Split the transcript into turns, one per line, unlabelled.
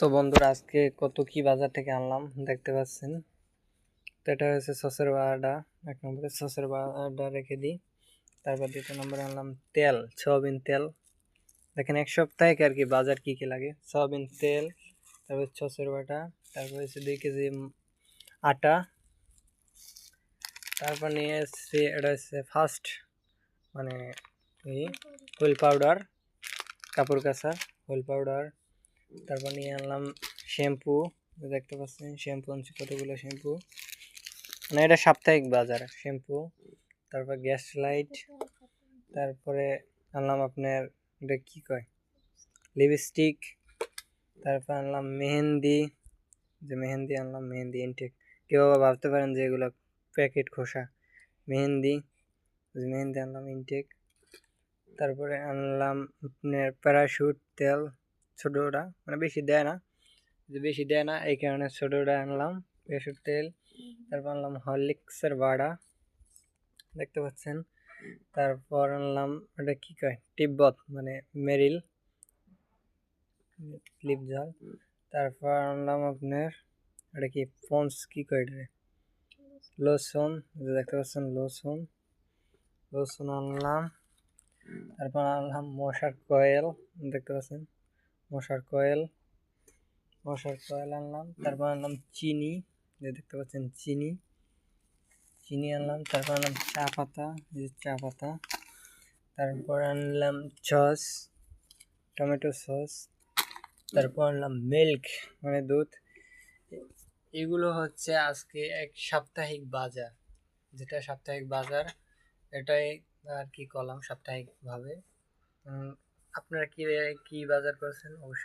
তো বন্ধুরা আজকে কত কি বাজার থেকে আনলাম দেখতে পাচ্ছেন। তো এটা হচ্ছে সসের বাটা, এক নম্বরে সসের বাটা রেখে দিই। তারপর দ্বিতীয় নম্বরে আনলাম তেল, সয়াবিন তেল। দেখেন এক সপ্তাহে আর কি বাজার কি কি লাগে। সয়াবিন তেল, তারপর সসের বাটা, তারপর হচ্ছে 2 কেজি আটা, তারপর নিয়ে এসেছি এটা হচ্ছে ফার্স্ট মানে এই হুইল পাউডার, কাপড় কাচার হুইল পাউডার। তারপর নিয়ে আনলাম শ্যাম্পু, দেখতে পাচ্ছেন শ্যাম্পু আনছি কতগুলো শ্যাম্পু, মানে এটা সাপ্তাহিক বাজার শ্যাম্পু। তারপর গ্যাস লাইট, তারপরে আনলাম আপনার এটা কি কয় লিপস্টিক, তারপর আনলাম মেহেন্দি, যে মেহেন্দি আনলাম মেহেন্দি ইনটেক। কেউ আবার ভাবতে পারেন যে এগুলো প্যাকেট খোসা মেহেন্দি, মেহেন্দি আনলাম ইনটেক। তারপরে আনলাম আপনার প্যারাশুট তেল, ছোটোটা মানে বেশি দেয় না, যে বেশি দেয় না এই কারণে ছোটোটা আনলাম প্যারাশুট তেল। তারপর আনলাম হরলিক্সের বাড়া, দেখতে পাচ্ছেন। তারপর আনলাম এটা কি কয় টিব্বত মানে মেরিল লিপ জল। তারপর আনলাম আপনার এটা কি পন্স কি কয় এটা লোশন, দেখতে পাচ্ছেন লোশন, লোশন আনলাম। তারপর আনলাম মশার কয়েল, দেখতে পাচ্ছেন মশার কয়েল, মশার কয়েল আনলাম। তারপর আনলাম চিনি, দেখতে পাচ্ছেন চিনি, চিনি আনলাম। তারপর আনলাম চা পাতা, চা পাতা। তারপর আনলাম সস, টমেটো সস। তারপর আনলাম মিল্ক মানে দুধ। এগুলো হচ্ছে আজকে এক সাপ্তাহিক বাজার, যেটা সাপ্তাহিক বাজার এটাই আর কি করলাম সাপ্তাহিকভাবে। আপনারা কি কি বাজার করেছেন অবশ্যই